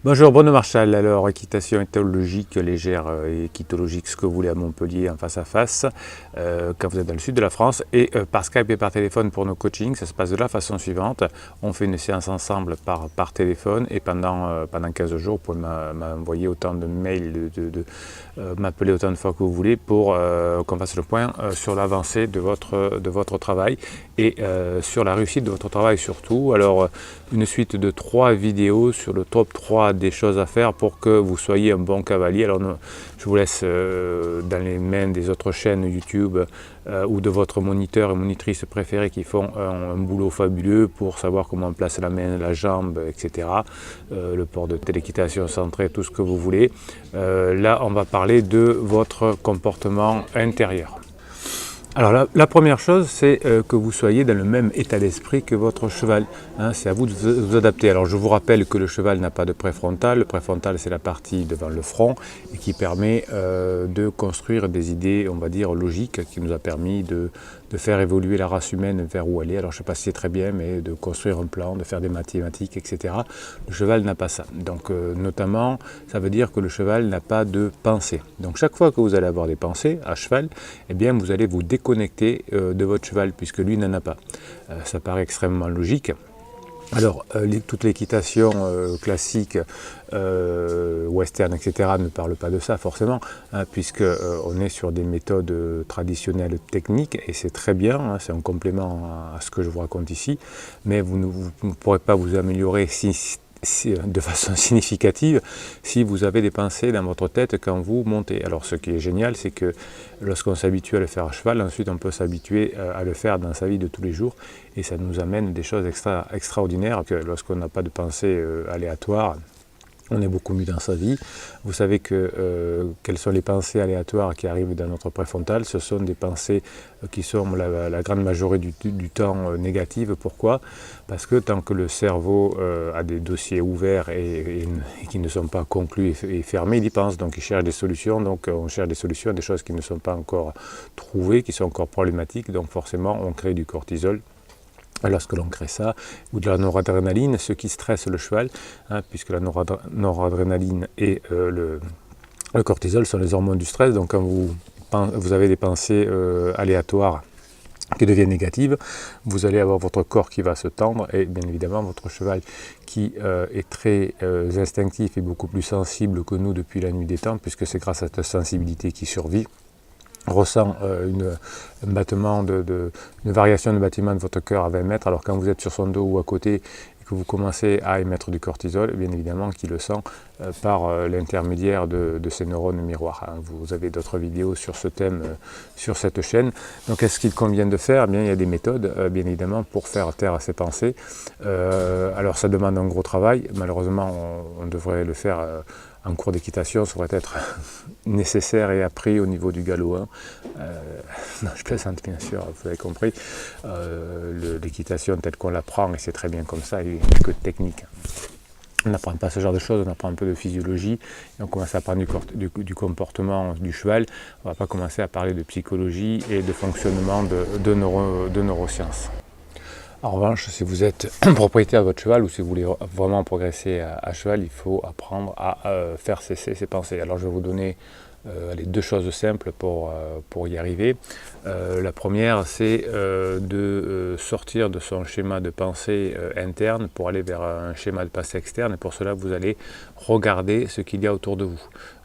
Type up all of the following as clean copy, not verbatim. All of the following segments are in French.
Bonjour Bruno Marchal, alors équitation éthologique, légère et équitologique, ce que vous voulez à Montpellier en face à face, quand vous êtes dans le sud de la France, et par Skype et par téléphone pour nos coachings, ça se passe de la façon suivante, on fait une séance ensemble par téléphone et pendant 15 jours, vous pouvez m'envoyer autant de mails, m'appeler autant de fois que vous voulez pour qu'on fasse le point sur l'avancée de votre travail et sur la réussite de votre travail surtout. Alors une suite de 3 vidéos sur le top 3 des choses à faire pour que vous soyez un bon cavalier. Alors je vous laisse dans les mains des autres chaînes YouTube ou de votre moniteur et monitrice préférés qui font un boulot fabuleux pour savoir comment placer la main, la jambe, etc. Le port de téléquitation centré, tout ce que vous voulez. Là, on va parler de votre comportement intérieur. Alors la première chose, c'est que vous soyez dans le même état d'esprit que votre cheval. Hein, c'est à vous de vous adapter. Alors je vous rappelle que le cheval n'a pas de préfrontal. Le préfrontal, c'est la partie devant le front et qui permet de construire des idées, on va dire, logiques, qui nous a permis de faire évoluer la race humaine vers où aller. Alors je ne sais pas si c'est très bien, mais de construire un plan, de faire des mathématiques, etc. Le cheval n'a pas ça. Donc notamment, ça veut dire que le cheval n'a pas de pensée. Donc chaque fois que vous allez avoir des pensées à cheval, eh bien vous allez vous déconnecter de votre cheval puisque lui n'en a pas. Ça paraît extrêmement logique. Alors, toute l'équitation classique, western, etc. ne parle pas de ça forcément, hein, puisque on est sur des méthodes traditionnelles techniques, et c'est très bien, hein, c'est un complément à ce que je vous raconte ici, mais vous ne pourrez pas vous améliorer de façon significative si vous avez des pensées dans votre tête quand vous montez. Alors ce qui est génial, c'est que lorsqu'on s'habitue à le faire à cheval, ensuite on peut s'habituer à le faire dans sa vie de tous les jours, et ça nous amène des choses extraordinaires, que lorsqu'on n'a pas de pensées aléatoires, on est beaucoup mieux dans sa vie. Vous savez quelles sont les pensées aléatoires qui arrivent dans notre préfrontal. Ce sont des pensées qui sont la grande majorité du temps négatives. Pourquoi? Parce que tant que le cerveau a des dossiers ouverts et qui ne sont pas conclus et fermés, il y pense. Donc il cherche des solutions. Donc on cherche des solutions à des choses qui ne sont pas encore trouvées, qui sont encore problématiques. Donc forcément, on crée du cortisol lorsque l'on crée ça, ou de la noradrénaline, ce qui stresse le cheval, hein, puisque la noradrénaline et le cortisol sont les hormones du stress. Donc quand vous avez des pensées aléatoires qui deviennent négatives, vous allez avoir votre corps qui va se tendre, et bien évidemment votre cheval qui est très instinctif et beaucoup plus sensible que nous depuis la nuit des temps, puisque c'est grâce à cette sensibilité qui survit, ressent une variation de battement de votre cœur à 20 mètres, alors quand vous êtes sur son dos ou à côté et que vous commencez à émettre du cortisol, bien évidemment qu'il le sent par l'intermédiaire de ces neurones miroirs. Hein. Vous avez d'autres vidéos sur ce thème sur cette chaîne. Donc qu'est-ce qu'il convient de faire? Eh bien, il y a des méthodes, bien évidemment, pour faire taire à ces pensées. Alors ça demande un gros travail, malheureusement on devrait le faire en cours d'équitation, ça devrait être nécessaire et appris au niveau du galop 1. Non, je plaisante bien sûr, vous avez compris. L'équitation telle qu'on l'apprend, et c'est très bien comme ça, il n'y a que de technique. On n'apprend pas ce genre de choses, on apprend un peu de physiologie, et on commence à apprendre du comportement du cheval. On ne va pas commencer à parler de psychologie et de fonctionnement de neurosciences. En revanche, si vous êtes propriétaire de votre cheval ou si vous voulez vraiment progresser à cheval, il faut apprendre à faire cesser ses pensées. Alors je vais vous donner deux choses simples pour y arriver. La première, c'est de sortir de son schéma de pensée interne pour aller vers un schéma de pensée externe. Et pour cela, vous allez regarder ce qu'il y a autour de vous.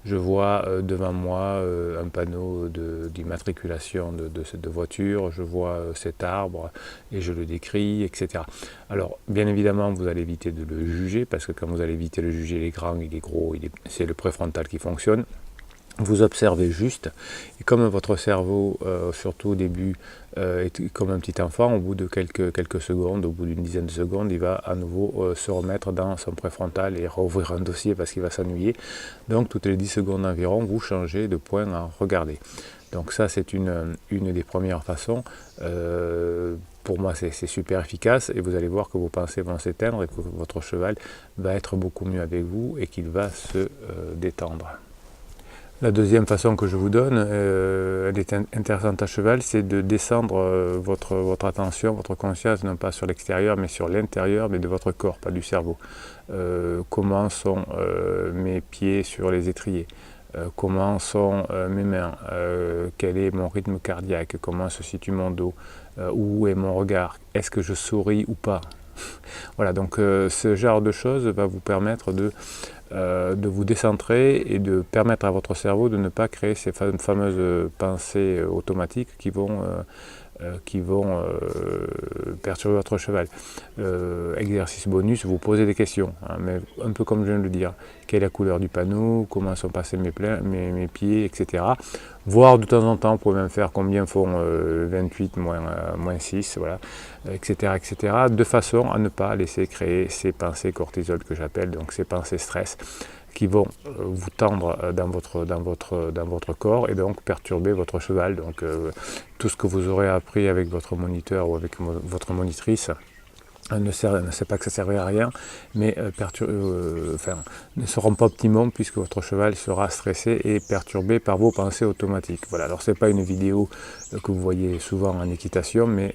Je vois devant moi un panneau d'immatriculation de voiture, je vois cet arbre et je le décris, etc. Alors, bien évidemment, vous allez éviter de le juger, parce que quand vous allez éviter de le juger, il est grand, il est gros, c'est le préfrontal qui fonctionne. Vous observez juste, et comme votre cerveau, surtout au début, est comme un petit enfant, au bout de quelques secondes, au bout d'une dizaine de secondes, il va à nouveau se remettre dans son préfrontal et rouvrir un dossier parce qu'il va s'ennuyer. Donc toutes les 10 secondes environ, vous changez de point à regarder. Donc ça, c'est une des premières façons. Pour moi, c'est super efficace, et vous allez voir que vos pensées vont s'éteindre et que votre cheval va être beaucoup mieux avec vous et qu'il va se détendre. La deuxième façon que je vous donne, elle est intéressante à cheval, c'est de descendre votre attention, votre conscience, non pas sur l'extérieur, mais sur l'intérieur, mais de votre corps, pas du cerveau. Comment sont mes pieds sur les étriers? Comment sont mes mains? Quel est mon rythme cardiaque? Comment se situe mon dos? Où est mon regard? Est-ce que je souris ou pas? Voilà, donc ce genre de choses va vous permettre de vous décentrer et de permettre à votre cerveau de ne pas créer ces fameuses pensées automatiques qui vont perturber votre cheval. Exercice bonus, vous posez des questions, hein, mais un peu comme je viens de le dire. Quelle est la couleur du panneau? Comment sont passés mes pieds, etc. Voire de temps en temps, vous pouvez même faire combien font 28 moins 6, voilà, etc., etc. De façon à ne pas laisser créer ces pensées cortisol que j'appelle, donc ces pensées stress, qui vont vous tendre dans votre corps et donc perturber votre cheval. Donc tout ce que vous aurez appris avec votre moniteur ou avec votre monitrice ne sait pas que ça servait à rien, mais ne seront pas optimums puisque votre cheval sera stressé et perturbé par vos pensées automatiques. Voilà, alors c'est pas une vidéo que vous voyez souvent en équitation, mais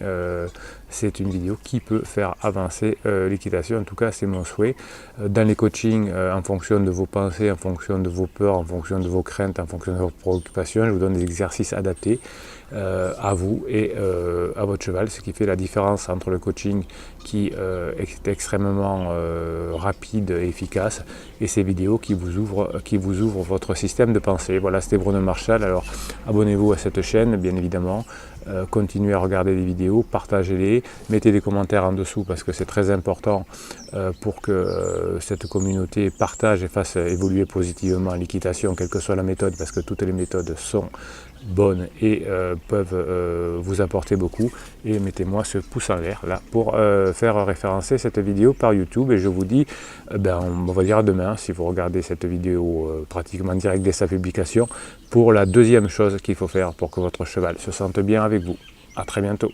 c'est une vidéo qui peut faire avancer l'équitation, en tout cas c'est mon souhait. Dans les coachings, en fonction de vos pensées, en fonction de vos peurs, en fonction de vos craintes, en fonction de vos préoccupations, je vous donne des exercices adaptés à vous et à votre cheval, ce qui fait la différence entre le coaching qui est extrêmement rapide et efficace et ces vidéos qui vous ouvrent votre système de pensée. Voilà, c'était Bruno Marchal. Alors abonnez-vous à cette chaîne, bien évidemment. Continuez à regarder les vidéos, partagez-les, mettez des commentaires en dessous parce que c'est très important pour que cette communauté partage et fasse évoluer positivement l'équitation, quelle que soit la méthode, parce que toutes les méthodes sont bonnes et peuvent vous apporter beaucoup. Et mettez-moi ce pouce en l'air là pour faire référencer cette vidéo par YouTube. Et je vous dis, on va dire à demain si vous regardez cette vidéo pratiquement direct dès sa publication, pour la deuxième chose qu'il faut faire pour que votre cheval se sente bien avec vous. À très bientôt.